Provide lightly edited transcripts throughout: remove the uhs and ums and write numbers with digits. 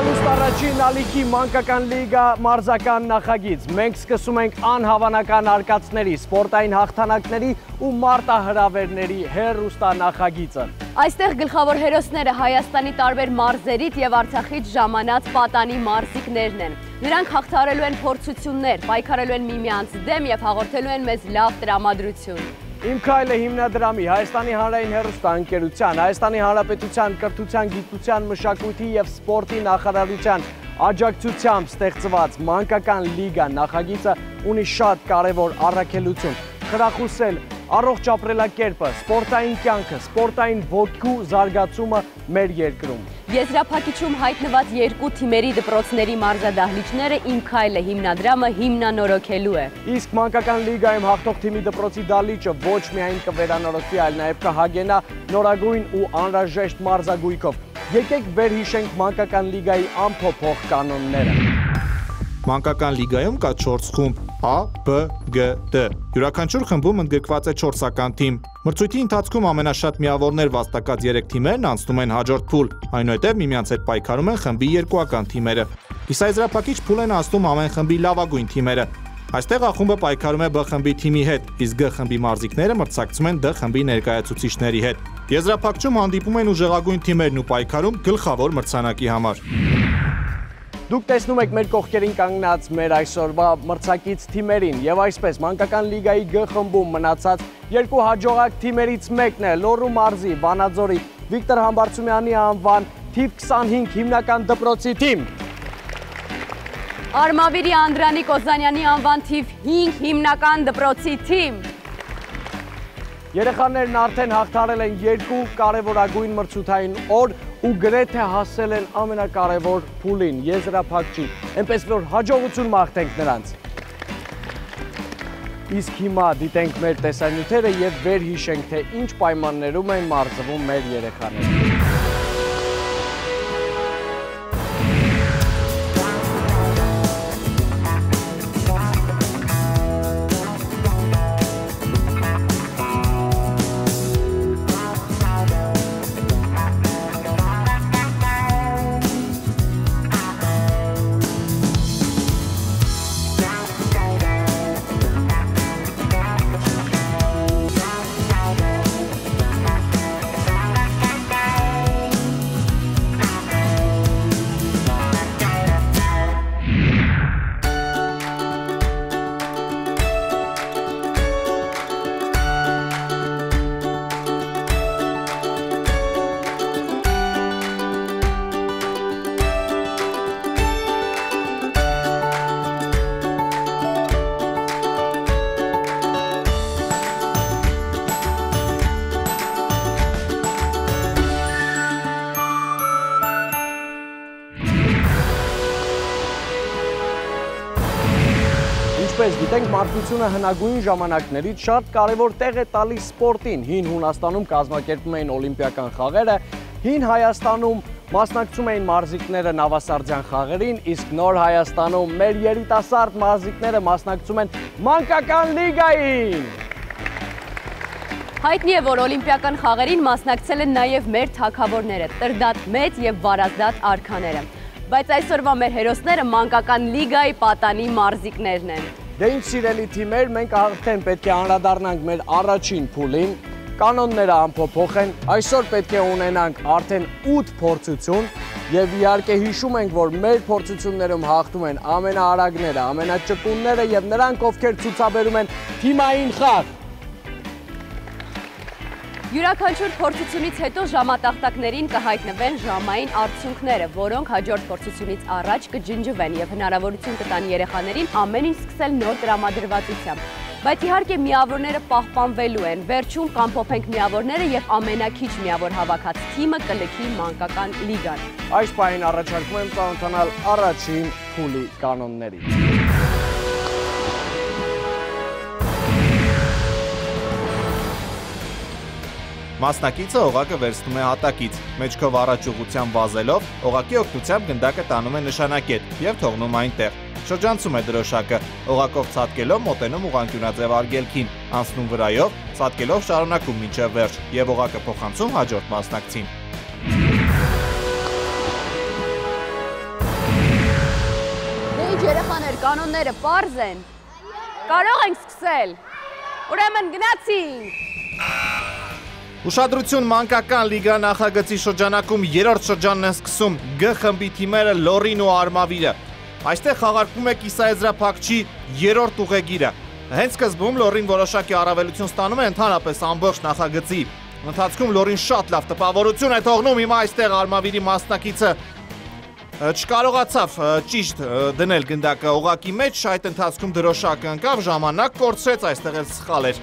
Հանդիսալուստ առաջին ալիքի մանկական լիգա մարզական նախագիծ։ Մենք սկսում ենք անհավանական արկածների, սպորտային հաղթանակների ու մարտահրավերների հեռուստանախագիծը։ Այստեղ գլխավոր հերոսները Հայաստանի տարբեր մարզերից եւ Արցախից ժամանած պատանի մարզիկներն են։ Նրանք հաղթարելու են փորձություններ, պայքարելու են միմյանց դեմ եւ հաղորդելու են մեզ լավ տրամադրություն։ Իմ քայլը հիմնադրամի, Հայաստանի հանրային հեռուստաընկերության, Հայաստանի Հանրապետության կրթության, գիտության, մշակույթի եւ սպորտի նախարարության աջակցությամբ ստեղծված մանկական լիգա նախագիծը ունի շատ կարևոր առաքելություն՝ խրախուսել առողջ ապրելակերպը, սպորտային կյանքը, սպորտային ոգու զարգացումը մեր երկրում։ Եզրափակիչում հայտնված երկու թիմերի դպրոցների մարզադահլիճները Իմ քայլը հիմնադրամը հիմնանորոգելու է։ Իսկ մանկական լիգայում հաղթող թիմի դպրոցի դահլիճը ոչ միայն կվերանորոգվի, այլ նաև կհագենա նորագույն ու անհրաժեշտ մարզագույքով։ Եկեք վերհիշենք մանկական լիգայի անփոփոխ կանոնները։ Մանկական լիգայում կա 4 խումբ A, B, G, D։ Յուրաքանչյուր խմբում ընդգրկված է 4-ական թիմ։ Մրցույթի ընթացքում ամենաշատ միավորներ վաստակած 3 թիմերն անցնում են հաջորդ փուլ, այնուհետև միմյանց հետ պայքարում են խմբի 2-ական թիմերը։ Կիսաեզրափակիչ փուլ են անցնում ամեն խմբի լավագույն թիմերը։ Այստեղ A խումբը պայքարում է B խմբի թիմի հետ, իսկ G խմբի մարզիկները մրցակցում են D խմբի ներկայացուցիչների հետ։ Եզրափակչում հանդիպում են ուժեղագույն թիմերն ու պայքարում գլխավոր մրցանակի համար։ Դուք տեսնում եք մեր կողքերին կանգնած մեր այսօրվա մրցակից թիմերին եւ այսպես մանկական լիգայի G խմբում մնացած երկու հաջողակ թիմերից մեկն է Լոռու մարզի Վանաձորի Վիկտոր Համբարձումյանի անվան թիվ 25 հիմնական դպրոցի թիմ։ Արմավիրի Անդրանիկ Օզանյանի անվան թիվ 5 հիմնական դպրոցի թիմ։ Երեխաներն արդեն հաղթարել են երկու կարևորագույն մրցութային օր ու գրեթե հասել են ամենակարևոր փուլին, եզրափակչին, այնպես որ հաջողություն մաղթենք նրանց։ Իսկ հիմա դիտենք մեր տեսանյութերը եւ վերհիշենք, թե ինչ պայմաններում են մարզվում մեր երեխաները։ Ինչպես գիտենք, մարդկությունը հնագույն ժամանակներից շատ կարևոր տեղ է տալիս սպորտին։ Հին Հունաստանում կազմակերպում էին օլիմպիական խաղերը, հին Հայաստանում մասնակցում էին մարզիկները նավասարդյան խաղերին, իսկ նոր Հայաստանում մեր երիտասարդ մարզիկները մասնակցում են մանկական լիգային։ Հայտնի է, որ օլիմպիական խաղերին մասնակցել են նաև մեր թագավորները, Տրդատ Մեծ եւ Վարազդատ արքաները։ Բայց այսօրվա մեր հերոսները մանկական լիգայի պատանի մարզիկներն են։ Դե ինչ սիրելի թիմեր, մենք արդեն պետք է անդրադառնանք մեր առաջին փուլին, կանոնները անփոփոխ են, այսօր պետք է ունենանք արդեն 8 փորձություն եւ իհարկե հիշում ենք, որ մեր փորձություններում հաղթում են ամենաարագները, ամենաճկունները եւ նրանք, ովքեր ցուցաբերում են թիմային խաղ։ Յուրաքանչյուր փորձությունից հետո ժամատախտակներին կհայտնվեն ժամային արդյունքները, որոնք հաջորդ փորձությունից առաջ կջնջվեն եւ հնարավորություն կտան երեխաներին ամեն ինչ սկսել նոր տրամադրվածությամբ։ Բայց իհարկե միավորները պահպանվելու են, վերջում կամփոփենք միավորները եւ ամենակիչ միավոր հավաքած թիմը կլքի մանկական լիգան։ Այս պահին առաջարկում եմ ծանոթանալ առաջին փուլի կանոններին։ Մասնակիցը օղակը վերցնում է հատակից, մեջքով առաջ ուղղությամբ վազելով, օղակի օգնությամբ գնդակը տանում է նշանակետ եւ թողնում այնտեղ։ Շրջանցում է դրոշակը, օղակով ցատկելով մոտենում ուղղանկյունաձև արգելքին, անցնում վրայով, ցատկելով շարունակում մինչև վերջ եւ օղակը փոխանցում հաջորդ մասնակցին։ Երեխաներ, կանոնները պարզ են։ Կարող ենք սկսել։ Ուրեմն գնացինք։ Ուշադրություն, մանկական լիգա նախագծի շրջանակում երրորդ շրջանն են սկսում Գ խմբի թիմերը Լորին ու Արմավիրը։ Այստեղ խաղարկվում է կիսաեզրափակչի երրորդ ուղեգիրը։ Հենց սկզբում Լորին որոշակի առավելություն ստանում է ընդհանրապես ամբողջ նախագծի ընթացքում Լորին շատ լավ տպավորություն է թողնում, հիմա այստեղ Արմավիրի մասնակիցը չկարողացավ ճիշտ դնել գնդակը օղակի մեջ, այդ ընթացքում դրոշակը ընկավ, ժամանակ կորցրեց, այստեղ էլ սխալ էր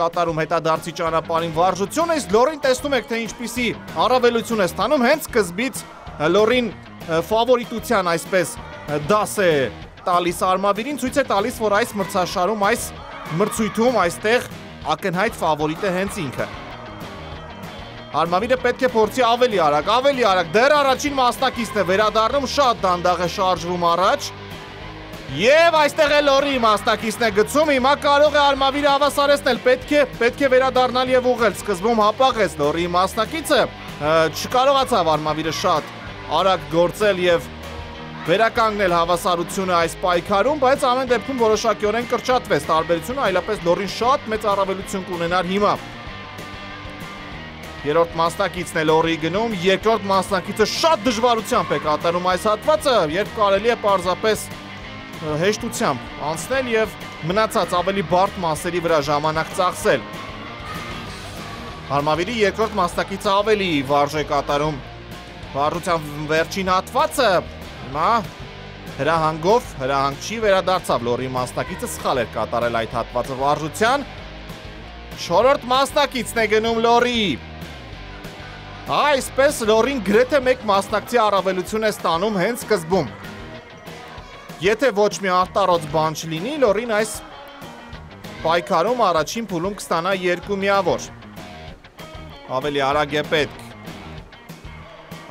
կատարում հետադարձի ճանապարհին վարժությունը, իսկ Լորին տեսնում եք, թե ինչպիսի առավելություն է ստանում, հենց սկզբից Լորին ֆավորիտության այսպես դաս է տալիս Արմավիրին, ցույց է տալիս, որ այս մրցաշարում, այս մրցույթում այստեղ ակնհայտ ֆավորիտ է հենց ինքը։ Արմավիրը պետք է փորձի ավելի արագ, դեռ առաջին մասնակիցն է վերադառնում, շատ դանդաղ է շարժվում առաջ եւ այստեղ է Լորի մասնակիցն է գցում, հիմա կարող է Արմավիրը հավասարեցնել, պետք է վերադառնալ եւ ուղղել, սկզբում հապաղեց Լորի մասնակիցը, չկարողացավ Արմավիրը շատ արագ գործել եւ վերականգնել հավասարությունը այս պայքարում, բայց ամեն դեպքում որոշակիորեն կրճատվեց տարբերությունը, այլապես Լորին շատ մեծ առավելություն կունենար հիմա։ Երրորդ մասնակիցն է Լորի գնում, երկրորդ մասնակիցը շատ դժվարությամբ է կատարում այս հատվածը, երբ կարելի է պարզապես հեշտությամբ անցնել եւ մնացած ավելի բարդ մասերի վրա ժամանակ ծախսել։ Արմավիրի երկրորդ մասնակիցը ավելի վարժ է կատարում վարժության վերջին հատվածը, հիմա հրահանգ չի վերադարձավ Լորի մասնակիցը, սխալ էր կատարել այդ հատվածը վարժության։ Չորրորդ մասնակիցն է գնում Լորի։ Այսպես Լորին գրեթե մեկ մասնակցի առավելություն է ստանում հենց սկզբում։ Եթե ոչ մի արտառոց բան չլինի, Լորին այս պայքարում առաջին փուլում կստանա 2 միավոր։ Ավելի արագ է պետք։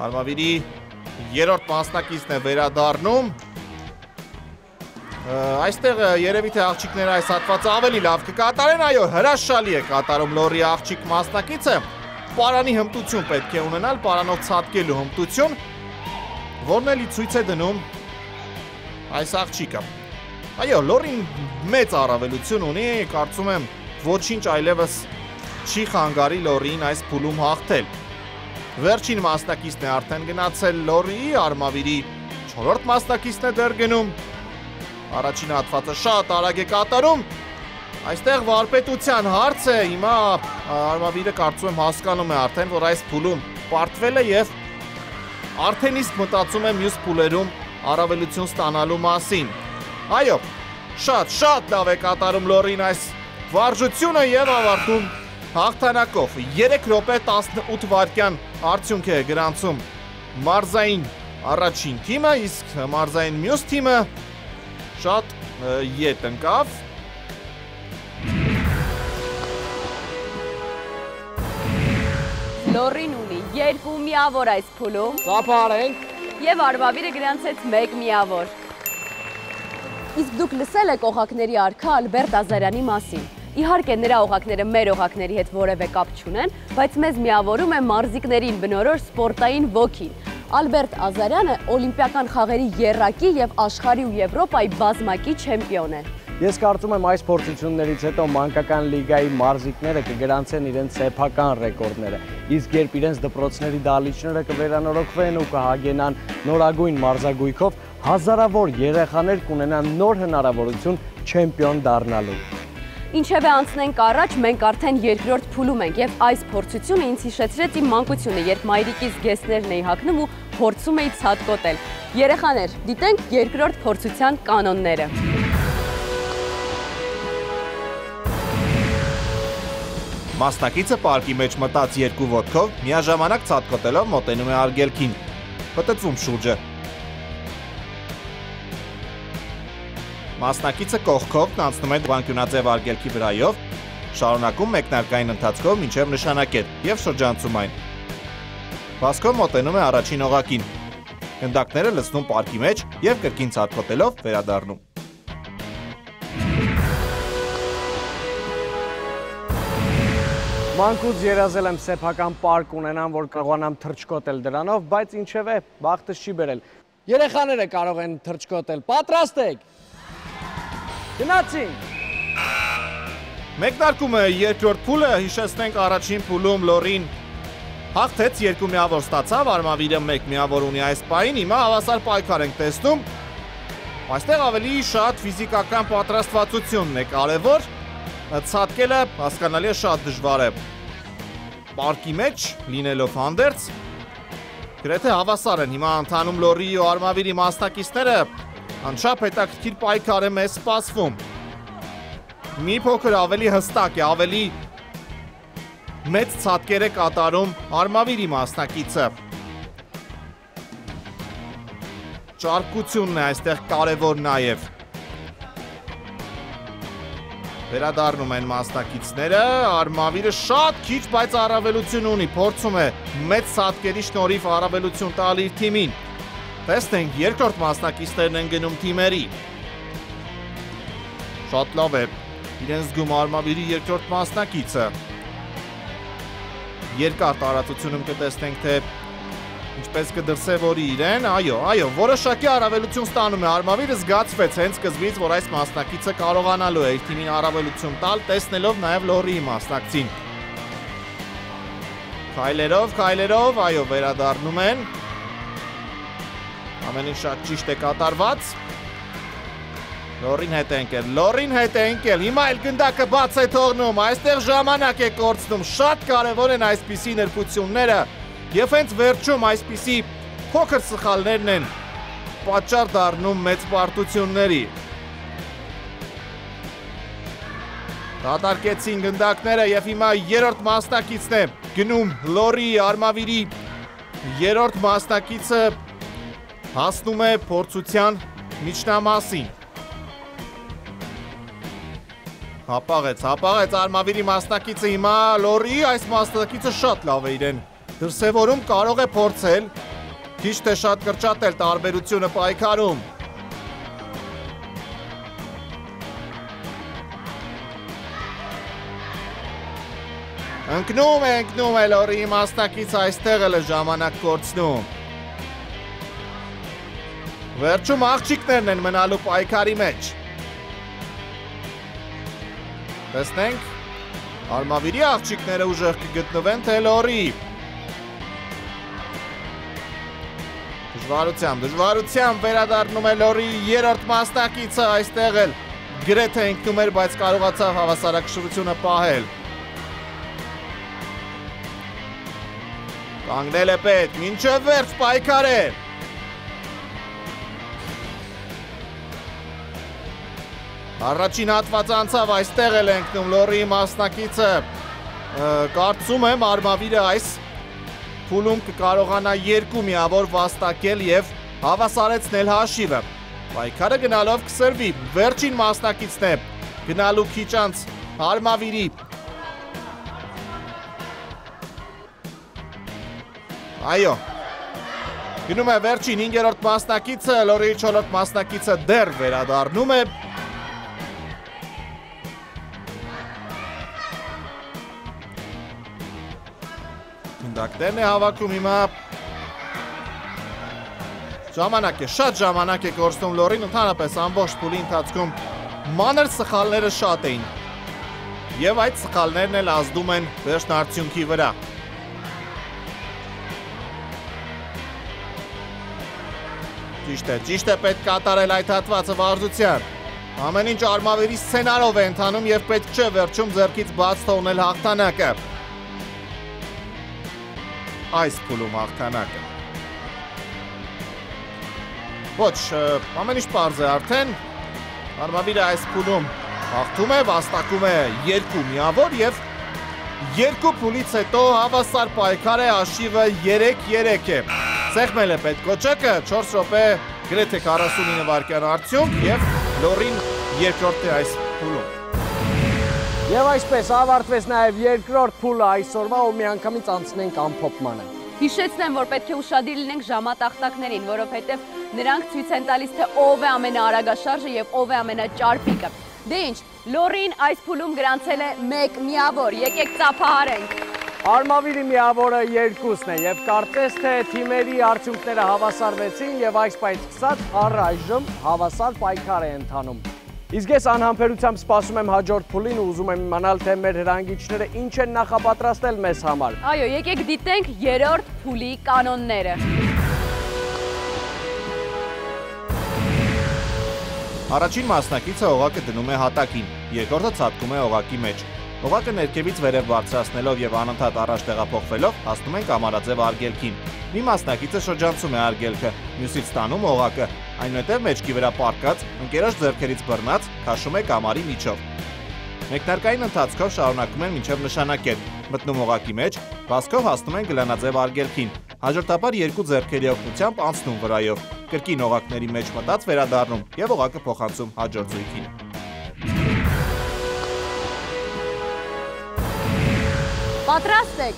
Արմավիրի երրորդ մասնակիցն է վերադառնում։ Այստեղ երևի թե աղջիկները այս հատվածը ավելի լավ կկատարեն, այո, հրաշալի է կատարում Լորի աղջիկ մասնակիցը։ Պարանի հմտություն պետք է ունենալ, պարանով ցատկելու հմտություն, որն էլի ցույց է դնում այս աղջիկը։ Այո, Լորին մեծ առավելություն ունի, կարծում եմ ոչինչ այլևս չի խանգարի Լորիին այս փուլում հաղթել։ Վերջին մասնակիցն է արդեն գնացել Լորիի, Արմավիրի 4-րդ մասնակիցն է դեռ գնում։ Առաջին հատվածը շատ արագ է կատարում։ Այստեղ վարպետության հարց է, հիմա Արմավիրը կարծում եմ հասկանում է արդեն, որ այս փուլում պարտվել է եւ արդեն իսկ մտածում է մյուս փուլերում առավելություն ստանալու մասին։ Այո, շատ լավ է կատարում Լորին այս վարժությունը եւ ավարտում հաղթանակով 3 րոպե 18 վայրկյան արդյունք է գրանցում մարզային առաջին թիմը, իսկ մարզային մյուս թիմը շատ ետ ընկավ։ Լորին ունի 2 միավոր այս փուլում։ Ծափարենք։ Եվ Արմավիրը գրանցեց 1 միավոր։ Իսկ դուք լսել եք օղակների արքա Ալբերտ Ազարյանի մասին։ Իհարկե նրա օղակները մեր օղակների հետ որևէ կապ չունեն, բայց մեզ միավորում է մարզիկներին բնորոշ սպորտային ոգին։ Ալբերտ Ազարյանը օլիմպիական խաղերի եռակի եւ աշխարհի ու Եվրոպայի բազմակի չեմպիոն է։ Ես կարծում եմ այս փորձություններից հետո մանկական լիգայի մարզիկները կգրանցեն իրենց սեփական ռեկորդները, իսկ երբ իրենց դպրոցների դահլիճները կվերանորոգվեն ու կհագենան նորագույն մարզագույքով, հազարավոր երեխաներ կունենան նոր հնարավորություն չեմպիոն դառնալու։ Ինչևէ անցնենք առաջ, մենք արդեն երկրորդ փուլում ենք եւ այս փորձությունը ինձ հիշեցրեց իմ մանկությունը, երբ մայրիկիս գեսներն էի հագնում ու փորձում էի ցատկոտել։ Երեխաներ, դիտենք երկրորդ փորձության կանոնները։ Մասնակիցը պարկի մեջ մտած 2 ոտքով միաժամանակ ցատկոտելով մոտենում է արգելքին, պտտվում շուրջը։ Մասնակիցը կողքով անցնում է վանկյունաձև արգելքի վրայով, շարունակում մեկնարկային ընթացքով մինչև նշանակետ եւ շրջանցում այն։ Վազքով մոտենում է առաջին օղակին։ Գնդակները լցնում պարկի մեջ եւ կրկին ցատկոտելով վերադառնում։ Մանկուց երազել եմ սեփական պարկ ունենամ, որ կարողանամ թռչկոտել դրանով, բայց ինչևէ բախտս չի բերել։ Երեխաները կարող են թրջկոտել։ Պատրաստ եք։ Գնացինք։ Մեկնարկում է երկրորդ փուլը, հիշեցնենք առաջին փուլում Լորին հաղթեց 2 միավոր ստացավ, Արմավիրը 1 միավոր ունի այս պահին, հիմա հավասար պայքար ենք տեսնում։ Այստեղ ավելի շատ ֆիզիկական պատրաստվածությունն է կարևոր, ցատկելը հասկանալի է շատ դժվար է։ Պարկի մեջ լինելով հանդերձ, գրեթե հավասար են հիմա ընթանում Լորիի ու Արմավիրի մասնակիցները, անչափ հետաքրքիր պայքար է մեզ սպասվում։ Մի փոքր ավելի հստակ է, ավելի մեծ ցատկեր է կատարում Արմավիրի մասնակիցը։ Ճարպկությունն է այստեղ կարևոր նաև։ Վերադառնում են մասնակիցները, Արմավիրը շատ քիչ, բայց առավելություն ունի, փորձում է մեծ ցատկերի շնորհիվ առավելություն տալ իր թիմին։ Տեսնենք, երկրորդ մասնակիցներն են գնում թիմերի։ Շատ լավ է, իրեն զգում Արմավիրի երկրորդ մասնակիցը։ Երկար տարածությունում կտեսնենք, թե ինչպես կդրսևորի իրեն, այո, որոշակի առավելություն ստանում է Արմավիրը, զգացվեց հենց սկզբից, որ այս մասնակիցը կարողանալու է իր թիմին առավելություն տալ, տեսնելով նաև Լորիի մասնակցին։ Քայլերով, այո, վերադառնում են։ Ամեն ինչ շատ ճիշտ է կատարված։ Լորին հետ է ընկել, հիմա էլ գնդակը բաց է թողնում, այստեղ ժամանակ է կորցնում, շատ կարևոր են այսպիսի նրբությունները և հենց վերջում այսպիսի փոքր սխալներն են պատճառ դառնում մեծ պարտությունների։ Դատարկեցին գնդակները և հիմա երրորդ մասնակիցն է գնում Լորիի, Արմավիրի երրորդ մասնակիցը հասնում է փորձության միջնամասին։ Հապաղեց Արմավիրի մասնակիցը հիմա Լորիի այս մասնակիցը շատ լավ է իրեն դրսևորում, կարող է փորձել քիչ թե շատ կրճատել տարբերությունը պայքարում։ Ընկնում է Լորիի մասնակիցը, այստեղ էլ է ժամանակ կորցնում։ Վերջում աղջիկներն են մնալու պայքարի մեջ։ Տեսնենք, Արմավիրի աղջիկները ուժեղ կգտնվեն, թե Լորիի։ Դժվարությամբ վերադառնում է Լորիի երրորդ մասնակիցը, այստեղ էլ գրեթե ընկնում էր, բայց կարողացավ հավասարակշռությունը պահել։ Կանգնել է պետք, մինչև վերջ պայքար է։ Առաջին հատված անցավ, այստեղ էլ ընկնում Լորիի մասնակիցը, կարծում եմ Արմավիրը այս փուլում կկարողանա 2 միավոր վաստակել և հավասարեցնել հաշիվը։ Պայքարը գնալով կսրվի, վերջին մասնակիցն է գնալու քիչ անց Արմավիրի։ Այո, գնում է վերջին 5-րդ մասնակիցը, Լորիի 4-րդ մասնակիցը դեռ վերադառնում է։ Գնդակներն է հավաքում հիմա։ Շատ ժամանակ է կորցնում Լորին, ընդհանրապես ամբողջ փուլի ընթացքում մանր սխալները շատ էին։ Եվ այդ սխալներն էլ ազդում են վերջնարդյունքի վրա։ Ճիշտ է պետք կատարել այդ հատվածը վարժության։ Ամեն ինչ Արմավիրի սցենարով է ընթանում և պետք չէ վերջում ձեռքից բաց թողնել հաղթանակը։ Այս փուլում հաղթանակը։ Ոչ, ամեն ինչ պարզ է արդեն։ Արմավիրը այս փուլում հաղթում է, վաստակում է 2 միավոր և 2 փուլից հետո հավասար պայքար է, հաշիվը 3-3 է։ Սեղմել է պետքոճակը, 4 րոպե, գրեթե 49 վայրկյան արդյունք և Լորին երկրորդ է այս փուլում։ Եվ այսպես ավարտվեց նաև երկրորդ փուլը այսօրվա ու միանգամից անցնենք ամփոփմանը։ Հիշեցնեմ, որ պետք է ուշադիր լինենք ժամատախտակներին, որովհետև նրանք ցույց են տալիս, թե ով է ամենաարագաշարժը և ով է ամենաճարպիկը։ Դե ինչ, Լորին այս փուլում գրանցել է 1 միավոր, եկեք ծափահարենք։ Արմավիրի միավորը 2-ն է եւ կարծես թե թիմերի արդյունքները հավասարվեցին եւ այս պայթ սկսած առայժմ հավասար պայքար է ընթանում։ Իսկ ես անհամբերությամբ սպասում եմ հաջորդ փուլին ու ուզում եմ իմանալ թե մեր հրանգիչները ինչ են նախապատրաստել մեզ համար։ Այո, եկեք դիտենք երրորդ փուլի կանոնները։ Առաջին մասնակիցը օղակը դնում է հատակին, երկրորդը ցատկում է օղակի մեջ։ Օղակը ներքևից վերև բարձրացնելով եւ անընդհատ առաջ տեղափոխվելով հասնում են կամարաձև արգելքին։ Մի մասնակիցը շրջանցում է արգելքը, մյուսից ստանում օղակը, այնուհետև մեջքի վրա պառկած, ընկերոջ ձեռքերից բռնած, քաշում է կամարի միջով։ Մեկնարկային ընթացքով շարունակում են մինչև նշանակել, մտնում օղակի մեջ, վազքով հասնում են գլանաձև արգելքին, հաջորդաբար երկու ձեռքերի օգնությամբ անցնում վրայով, կրկին օղակների մեջ մտած վերադառնում եւ օղակը փոխանցում հաջորդ զույգին։ Պատրաստ եք։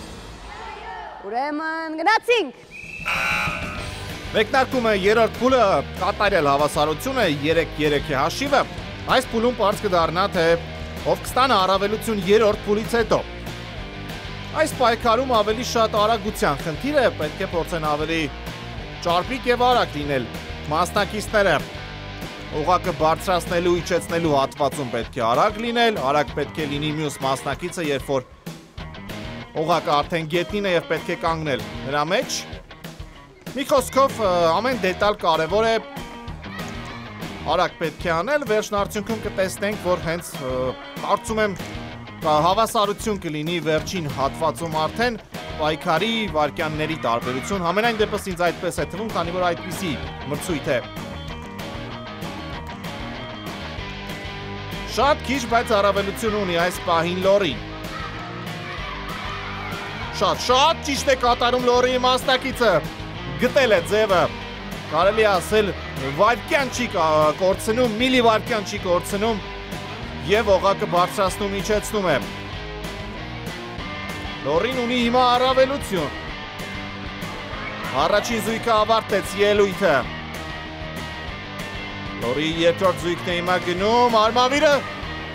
Ուրեմն գնացինք։ Մեկնարկում է երրորդ փուլը, կատարյալ հավասարությունը 3-3 է հաշիվը։ Այս փուլում պարզ կդառնա, թե ով կստանա առավելություն երրորդ փուլից հետո։ Այս պայքարում ավելի շատ արագության խնդիր է, պետք է փորձեն ավելի ճարպիկ եւ արագ լինել մասնակիցները։ Օղակը բարձրացնելու, իջեցնելու հատվածում պետք է արագ լինել, արագ պետք է լինի մյուս մասնակիցը, երբ որ օղակը արդեն գետնին է եւ պետք է կանգնել նրա մեջ։ Մի խոսքով ամեն դետալ կարևոր է, արագ պետք է անել, վերջն արդյունքում կտեսնենք, որ հենց կարծում եմ հավասարություն կլինի վերջին հատվածում արդեն պայքարի վայրկյանների տարբերություն, համենայն դեպս ինձ այդպես է թվում, քանի որ այդպիսի մրցույթ է։ Շատ քիչ, բայց առավելություն ունի այս պահին Լորին։ Շատ ճիշտ է կատարում Լորիի մասնակիցը, գտել է ձևը, կարելի ասել վայրկյան չի կորցնում, միլի վայրկյան չի կորցնում և օղակը բարձրացնում իջեցնում է։ Լորին ունի հիմա առավելություն։ Առաջին զույգը ավարտեց ելույթը։ Լորիի երկրորդ զույգն է հիմա գնում, արմավիրը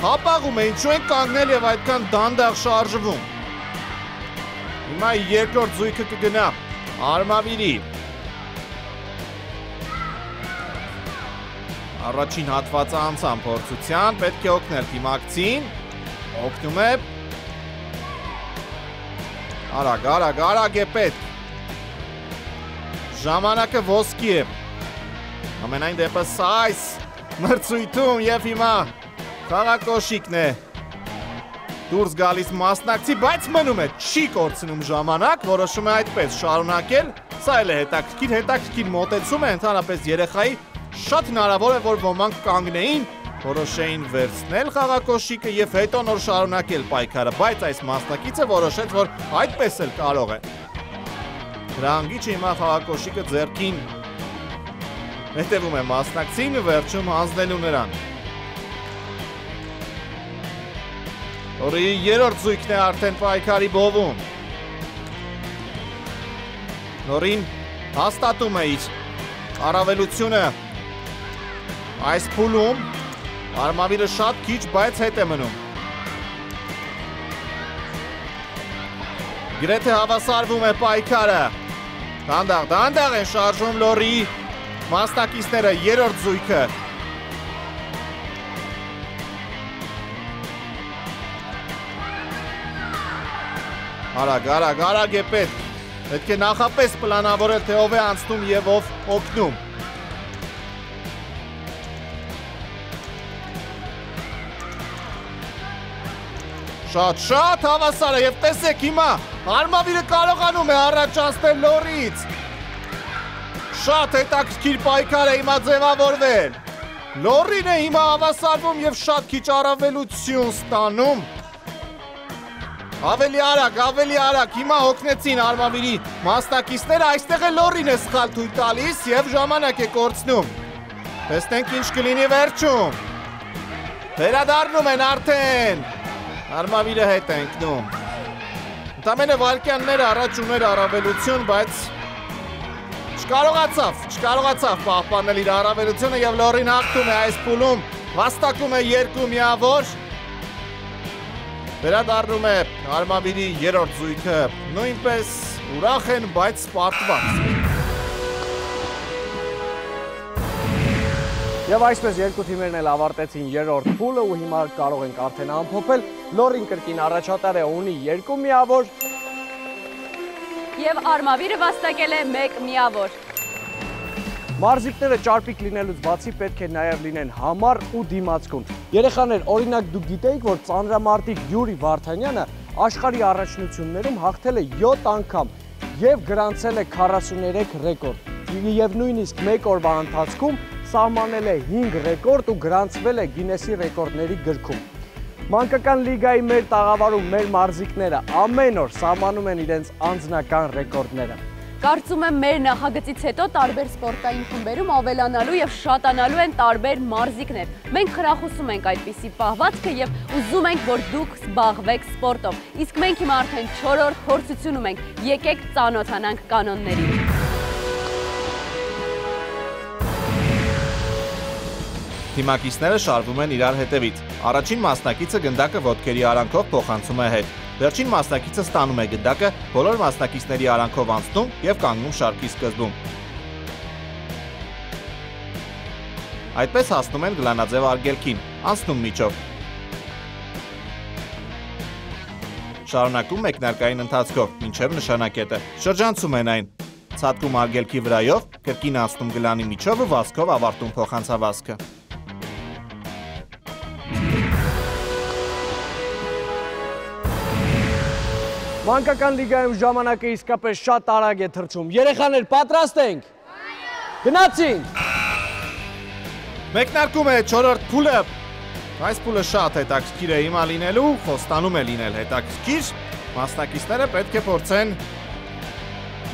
հապաղում է, ինչու են կանգնել և այդքան դանդաղ շարժվում։ Հիմա երկրորդ զույգը կգնա արմավիրի։ Առաջին հատվածը անցան փորձության, պետք է օգնել թիմակցին, օգնում է։ Արագ է պետք։ Ժամանակը ոսկի է։ Ամենայն դեպս այս մրցույթում և հիմա խաղակոշիկն է դուրս գալիս մասնակցի, բայց մնում է, չի կորցնում ժամանակ, որոշում է այդպես շարունակել, սա էլ է հետաքրքիր մոտեցում է ընդհանրապես երեխայի, շատ հնարավոր է, որ ոմանք կանգնեին, որոշեին վերցնել խաղակոշիկը և հետո նոր շարունակել պայքարը, բայց այս մասնակիցը որոշեց, որ այդպես էլ կարող է։ Հրանգիչը հիմա խաղակոշիկը ձեռքին հետևում է մասնակցին, վերջում հանձնելու նրան։ Լորիի երրորդ զույգն է արդեն պայքարի բովում։ Լորին հաստատում է իր առավելությունը այս փուլում, արմավիրը շատ քիչ, բայց հետ է մնում։ Գրեթե հավասարվում է պայքարը։ Դանդաղ են շարժում Լորիի մասնակիցները, երրորդ զույգը։ Արագ է պետք։ Պետք է նախապես պլանավորել, թե ով է անցնում և ով օգնում։ Շատ հավասար է և տեսեք հիմա, արմավիրը կարողանում է առաջ անցնել Լորիից։ Շատ հետաքրքիր պայքար է հիմա ձևավորվել։ Լորին է հիմա հավասարվում և շատ քիչ առավելություն ստանում։ Ավելի արագ, հիմա հոգնեցին արմավիրի մասնակիցները, այստեղ է Լորին է սխալ թույլ տալիս և ժամանակ է կորցնում։ Տեսնենք ինչ կլինի վերջում։ Վերադառնում են արդեն։ Արմավիրը հետ է ընկնում։ Ընդամենը վայրկյաններ առաջ ուներ առավելություն, բայց չկարողացավ պահպանել իր առավելությունը և Լորին հաղթում է այս փուլում, վաստակում է երկու միավոր։ Վերադառնում է Արմավիրի երրորդ զույգը, նույնպես ուրախ են, բայց սպարտված։ Եվ այսպես երկու թիմերն էլ ավարտեցին երրորդ փուլը ու հիմա կարող ենք արդեն ամփոփել։ Լորին կրկին առաջատար է, ունի 2 միավոր։ Եվ Արմավիրը վաստակել է 1 միավոր։ Մարզիկները ճարպիկ լինելուց բացի պետք է նաև լինեն համառ ու դիմացկուն։ Երեխաներ, օրինակ դուք գիտեիք, որ ծանրամարտիկ Յուրի Վարդանյանը աշխարհի առաջնություններում հաղթել է 7 անգամ եւ գրանցել է 43 ռեկորդ։ Եվ նույնիսկ 1 օրվա ընթացքում սահմանել է 5 ռեկորդ ու գրանցվել է Գինեսի ռեկորդների գրքում։ Մանկական լիգայի մեր տաղավարում մեր մարզիկները ամեն օր սահմանում են իրենց անձնական ռեկորդները։ Կարծում եմ մեր նախագծից հետո տարբեր սպորտային խմբերում ավելանալու եւ շատանալու են տարբեր մարզիկներ։ Մենք խրախուսում ենք այդպիսի պահվածքը եւ ուզում ենք, որ դուք զբաղվեք սպորտով։ Իսկ մենք հիմա արդեն 4-րդ փորձությունում ենք։ Եկեք ծանոթանանք կանոններին։ Թիմակիցները շարվում են իրար հետևից։ Առաջին մասնակիցը գնդակը ոտքերի արանքով փոխանցում է հետ։ Վերջին մասնակիցը ստանում է գնդակը, բոլոր մասնակիցների արանքով անցնում եւ կանգնում շարքի սկզբում։ Այդպես հասնում են գլանաձև արգելքին, անցնում միջով։ Շարունակում մեկնարկային ընթացքով, մինչև նշանակետը։ Շրջանցում են այն։ Ցատկում արգելքի վրայով, կրկին անցնում գլանի միջով ու վազքով ավարտում փոխանցավազքը։ Մանկական լիգայում ժամանակը իսկապես շատ արագ է թռչում։ Երեխաներ, պատրաստ ենք։ Գնացինք։ Մեկնարկում է 4-րդ փուլը։ Այս փուլը շատ հետաքրքիր է հիմա լինելու, խոստանում է լինել հետաքրքիր։ Մասնակիցները պետք է փորձեն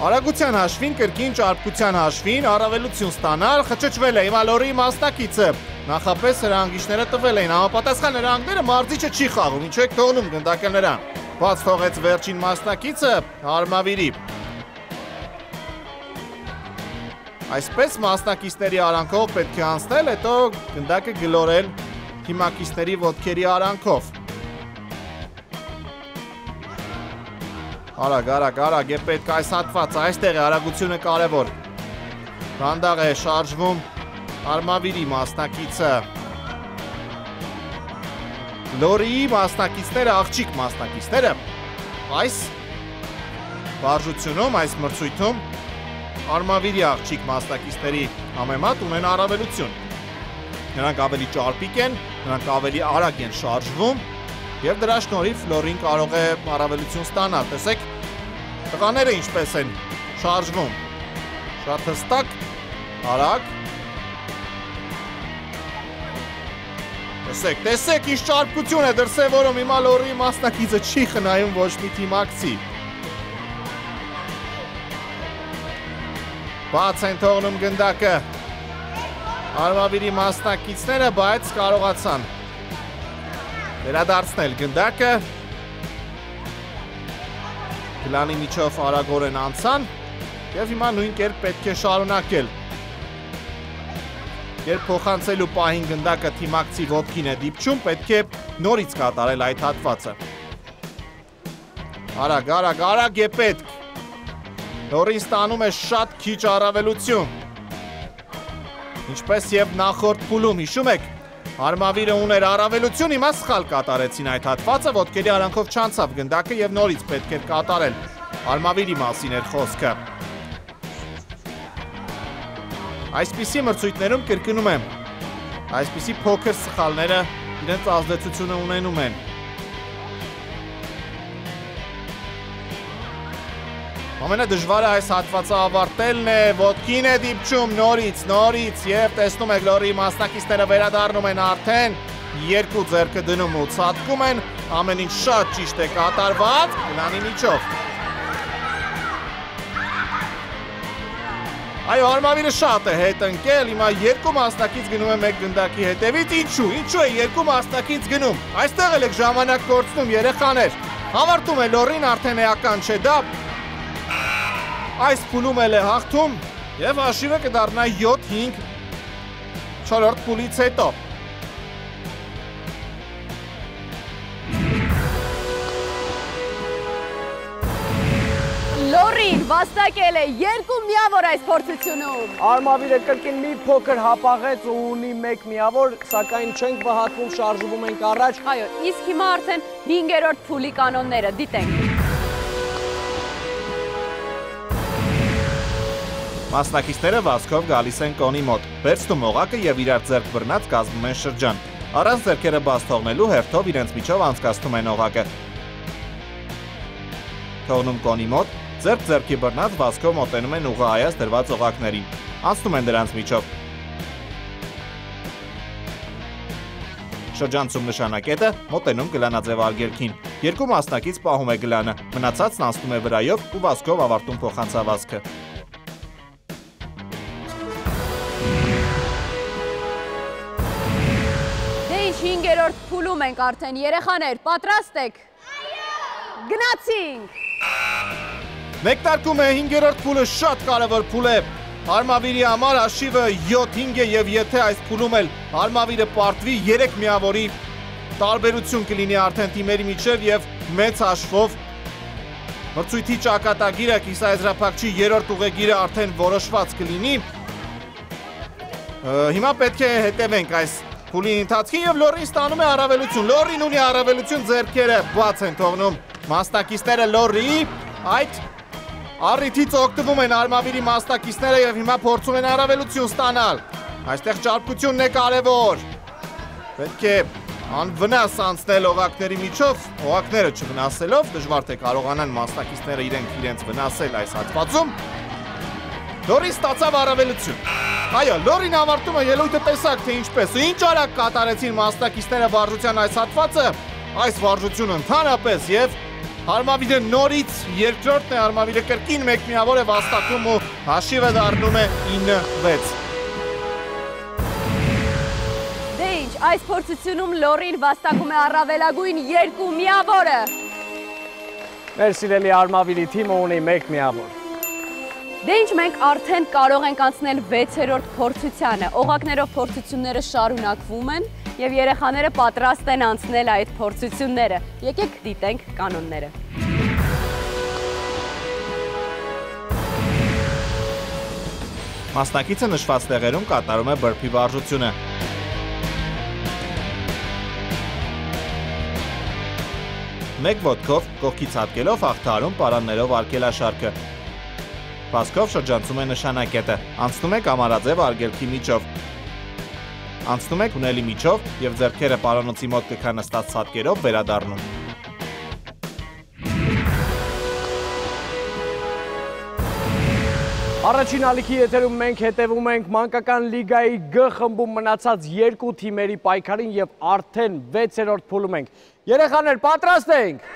արագության հաշվին, կրկին ճարպկության հաշվին առավելություն ստանալ։ Խճճվել է հիմա Լորի մասնակիցը։ Նախապես հրանգիչները տվել էին, համապատասխան հրանգները մարզիչը չի խաղում, ինչու եք թողնում գնդակը նրան։ Բաց թողեց վերջին մասնակիցը Արմավիրի։ Այսպես մասնակիցների արանքով պետք է անցնել, հետո գնդակը գլորել թիմակիցների ոտքերի արանքով։ Արագ է պետք այս հատվածը, այստեղ է արագությունը կարևոր։ Դանդաղ է շարժվում Արմավիրի մասնակիցը։ Լորիի մասնակիցները, աղջիկ մասնակիցները այս վարժությունում, այս մրցույթում Արմավիրի աղջիկ մասնակիցների համեմատ ունեն առավելություն։ Նրանք ավելի ճարպիկ են, նրանք ավելի արագ են շարժվում եւ դրա շնորհիվ Լորին կարող է առավելություն ստանալ։ Տեսեք, տղաները ինչպես են շարժվում։ Շատ հստակ, արագ։ Տեսեք, ինչ ճարպկություն է դրսևորում, հիմա Լորի մասնակիցը չի խնայում ոչ մի թիմակցի։ Բաց են թողնում գնդակը Արմավիրի մասնակիցները, բայց կարողացան վերադարձնել գնդակը։ Գլանի միջով արագորեն անցան եւ հիմա նույն կերպ պետք է շարունակել։ Երբ փոխանցելու պահին գնդակը թիմակցի ոտքին է դիպչում, պետք է նորից կատարել այդ հատվածը։ Արագ է պետք։ Լորին ստանում է շատ քիչ առավելություն։ Ինչպես եւ նախորդ փուլում, հիշում եք, Արմավիրը ուներ առավելություն, հիմա սխալ կատարեցին այդ հատվածը, ոտքերի արանքով չանցավ գնդակը եւ նորից պետք էր կատարել։ Արմավիրի մասին էր խոսքը։ Այսպիսի մրցույթներում կրկնում եմ, այսպիսի փոքր սխալները իրենց ազդեցությունը ունենում են։ Ամենադժվարը այս հատվածը ավարտելն է, ոտքին է դիպչում նորից եւ տեսնում եք Լորի մասնակիցները վերադառնում են արդեն, երկու ձեռքը դնում ու ցատկում են, ամեն ինչ շատ ճիշտ է կատարված, գլանի միջով։ Այո, Արմավիրը շատ է հետ ընկել, հիմա երկու մասնակից գնում է մեկ գնդակի հետևից, ինչու է երկու մասնակից գնում, այստեղ էլ եք ժամանակ կորցնում երեխաներ, ավարտում է Լորին, արդեն էական չէ դա, այս փուլում էլ է հաղթում եւ հաշիվը կդառնա 7-5 4-րդ փուլից հետո։ Լորին վաստակել է 2 միավոր այս փորձությունում։ Արմավիրը կրկին մի փոքր հապաղեց ու ունի 1 միավոր, սակայն չենք վհատվում, շարժվում ենք առաջ։ Այո, իսկ հիմա արդեն 5-րդ փուլի կանոնները դիտենք։ Մասնակիցները վազքով գալիս են կոնի մոտ, վերցնում օղակը եւ իրար ձեռք բռնած կազմում են շրջան։ Առանց ձեռքերը բաց թողնելու հերթով իրենց միջով անցկացնում են օղակը։ Թողնում կոնի մոտ, ձեռք ձեռքի բռնած վազքով մոտենում են ուղղահայաց դրված օղակներին։ Անցնում են դրանց միջով։ Շրջանցում նշանակետը մոտենում գլանաձև արգելքին։ Երկու մասնակից պահում է գլանը, մնացածն անցնում է վրայով ու վազքով ավարտում փոխանցավազքը։ Դե 5-րդ փուլում ենք արդեն, երեխաներ, պատրաստ եք։ Գնացինք։ Մեկնարկում է 5-րդ փուլը, շատ կարևոր փուլ է։ Արմավիրի համար հաշիվը 7-5 է եւ եթե այս փուլում էլ Արմավիրը պարտվի 3 միավորի տարբերություն կլինի արդեն թիմերի միջև եւ մեծ հաշվով մրցույթի ճակատագիրը կիսաեզրափակչի 3-րդ ուղեգիրը արդեն որոշված կլինի։ Հիմա պետք է հետևենք այս փուլի ընթացքին եւ Լորին ստանում է առավելություն։ Լորին ունի առավելություն, ձեռքերը բաց են թողնում մասնակիցները Լորի, այդ առիթից օգտվում են Արմավիրի մասնակիցները եւ հիմա փորձում են առավելություն ստանալ։ Այստեղ ճարպկությունն է կարևոր։ Պետք է անվնաս անցնել օղակների միջով, օղակները չվնասելով, դժվար թե կարողանան մասնակիցները իրենց վնասել այս հատվածում։ Լորին ստացավ առավելություն։ Այո, Լորին ավարտում է ելույթը, տեսակ թե ինչպես ու ինչ արագ կատարեցին մասնակիցները վարժության այս հատվածը, այս վարժությունը ընդհանրապես եւ Արմավիրը նորից երկրորդն է, Արմավիրը կրկին 1 միավոր է վաստակում ու հաշիվը դառնում է 9-6։ Դե ինչ, այս փորձությունում Լորին վաստակում է առավելագույն 2 միավորը։ Մեր սիրելի Արմավիրի թիմը ունի 1 միավոր։ Դե ինչ, մենք արդեն կարող ենք անցնել 6-րդ փորձությանը։ Օղակներով փորձությունները շարունակվում են եւ երեխաները պատրաստ են անցնել այդ փորձությունները։ Եկեք դիտենք կանոնները։ Մասնակիցը նշված տեղերում կատարում է բրփի վարժությունը։ Մեկ ոտքով կողքից հատկելով հաղթահարում պարաններով արգելաշարքը։ Վազքով շրջանցում է նշանակետը, անցնում է կամարաձև արգելքի միջով։ Անցնում է թունելի միջով եւ ձեռքերը պարանոցի մոտ կքանստած ցատկերով վերադառնում։ Առաջին ալիքի եթերում մենք հետևում ենք մանկական լիգայի G խմբում մնացած 2 թիմերի պայքարին եւ արդեն 6-րդ փուլում ենք։ Երեխաներ, պատրաստ ենք։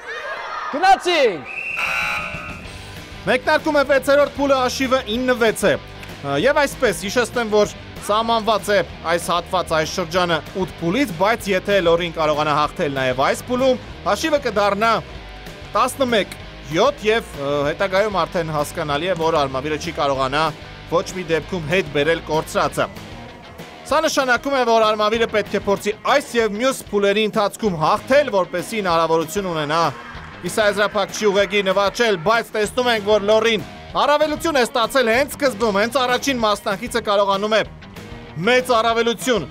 Գնացինք։ Մեկնարկում է 6-րդ փուլը, հաշիվը 9-6 է։ Եվ այսպես հիշեցնեմ, որ սահմանված է այս հատված, այս շրջանը 8 փուլից, բայց եթե Լորին կարողանա հաղթել նաև այս փուլում, հաշիվը կդառնա 11-7 եւ հետագայում արդեն հասկանալի է, որ Արմավիրը չի կարողանա ոչ մի դեպքում հետ բերել կորցրածը։ Սա նշանակում է, որ Արմավիրը պետք է փորձի այս եւ մյուս փուլերի ընթացքում հաղթել, որպեսզի հնարավորություն ունենա կիսաեզրափակչի ուղեգիր նվաճել, բայց տեսնում ենք, որ Լորին առավելություն է ստացել հենց սկզբում, հենց առաջին մասնակիցը կարողանում է մեծ առավելություն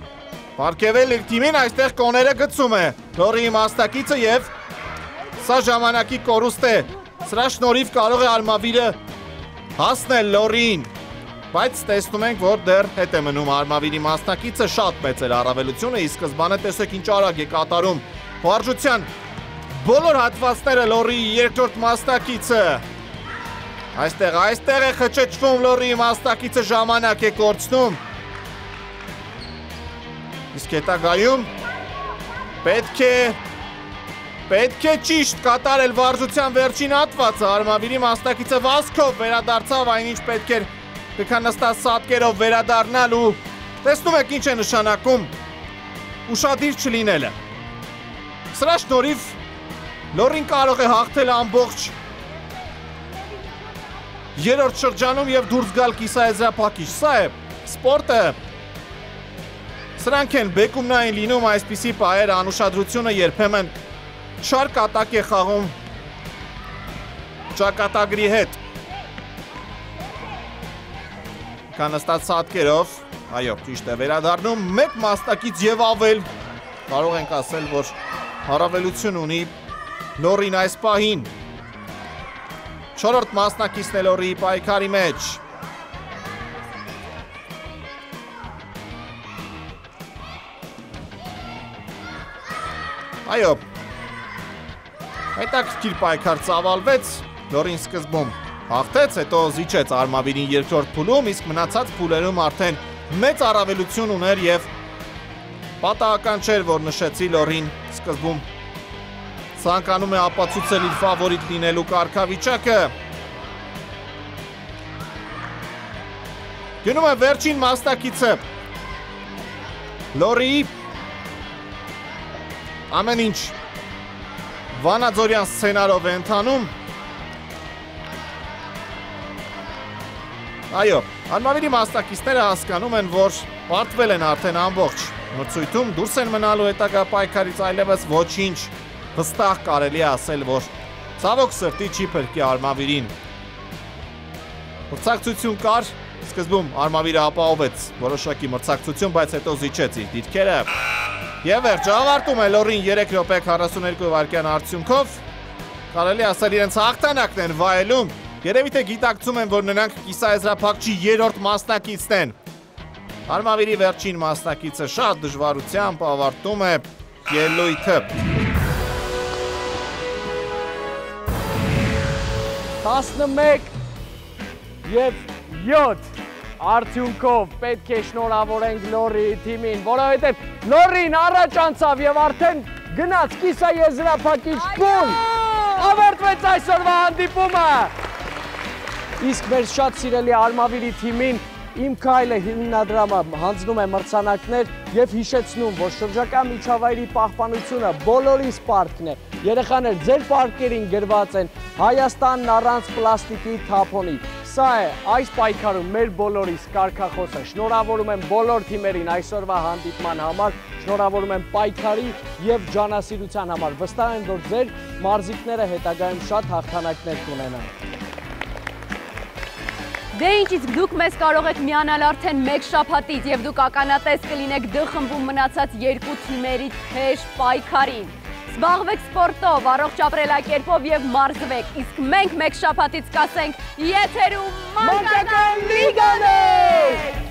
պարգևել իր թիմին, այստեղ կոները գցում է Լորիի մասնակիցը եւ սա ժամանակի կորուստ է, սրա շնորհիվ կարող է Արմավիրը հասնել Լորիին, բայց տեսնում ենք, որ դեռ հետ է մնում Արմավիրի մասնակիցը, շատ մեծ էր առավելությունը, իսկ սկզբանը տեսեք ինչ արագ է կատարում վարժության բոլոր հատվածները Լորիի երկրորդ մասնակիցը։ Այստեղ է խճճվում Լորիի մասնակիցը, ժամանակ է կորցնում։ Իսկ հետագայում պետք է ճիշտ կատարել վարժության վերջին հատվածը, Արմավիրի մասնակիցը վազքով վերադարձավ, այնինչ պետք էր կքանստած սատկերով վերադառնալ ու տեսնում եք ինչ է նշանակում ուշադիր չլինելը։ Սրա շնորհիվ Լորին կարող է հաղթել ամբողջ երրորդ շրջանում եւ դուրս գալ կիսաեզրափակիչ։ Սա է սպորտը։ Սրանք են բեկումնային լինում այսպիսի պահեր, անուշադրությունը երբեմն շարք կատակ է խաղում ճակատագրի հետ։ Այդքան նստած սատկերով, այո, ճիշտ է, վերադառնում մեկ մասնակից եւ ավել։ Կարող ենք ասել, որ հարավելություն ունի Լորին այս պահին։ 4-րդ մասնակիցն է Լորիի պայքարի մեջ։ Այո, հետաքրքիր պայքար ծավալվեց, Լորին սկզբում հաղթեց, հետո զիջեց Արմավիրին երկրորդ փուլում, իսկ մնացած փուլերում արդեն մեծ առավելություն ուներ եւ պատահական չէր, որ նշեցի Լորին սկզբում ցանկանում է ապացուցել իր ֆավորիտ լինելու կարգավիճակը։ Գնում է վերջին մասնակիցը։ Լորի ամեն ինչ վանաձորյան սցենարով է ընթանում։ Այո, Արմավիրի մասնակիցները հասկանում են, որ պարտվել են արդեն ամբողջ մրցույթում, դուրս են մնալու հետագա պայքարից, այլևս ոչինչ վստահ կարելի է ասել, որ ցավոք սրտի չի փրկի Արմավիրին։ Մրցակցություն կար, սկզբում Արմավիրը ապահովեց որոշակի մրցակցություն, բայց հետո զիջեց իր դիրքերը։ Եվ վերջ ավարտում է Լորին 3 րոպե 42 վայրկյան արդյունքով։ Կարելի ասել իրենց հաղթանակն են վայելում։ Երևի թե գիտակցում են, որ նրանք կիսաեզրափակչի 3-րդ մասնակիցն են։ Արմավիրի վերջին մասնակիցը շատ դժվարությամբ ավարտում է ելույթը։ 11 եւ 7 արդյունքով պետք է շնորհավորենք Լորիի թիմին, որովհետև Լորին առաջ անցավ եւ արդեն գնաց կիսաեզրափակիչ փուլ։ Ավարտվեց այսօրվա հանդիպումը։ Իսկ մեր շատ սիրելի Արմավիրի թիմին Իմ քայլը հիմնադրամը հանձնում է մրցանակներ եւ հիշեցնում, որ շրջակա միջավայրի պահպանությունը բոլորիս պարտքն է։ Երեխաներ, ձեր պարտքերին գրված են Հայաստանն առանց պլաստիկի թափոնի։ Սա է այս պայքարում մեր բոլորիս կարգախոսը։ Շնորհավորում եմ բոլոր թիմերին այսօրվա հանդիպման համար, շնորհավորում եմ պայքարի եւ ջանասիրության համար։ Վստահ եմ, որ ձեր մարզիկները հետագայում շատ հաղթանակներ կունենան։ Դե ինչ, իսկ դուք մեզ կարող եք միանալ արդեն մեկ շաբաթից եւ դուք ականատես կլինեք D խմբում մնացած երկու թիմերի թեժ պայքարին։ Զբաղվեք սպորտով, առողջ ապրելակերպով եւ մարզվեք, իսկ մենք մեկ շաբաթից կասենք եթերում Մանկական լիգան է։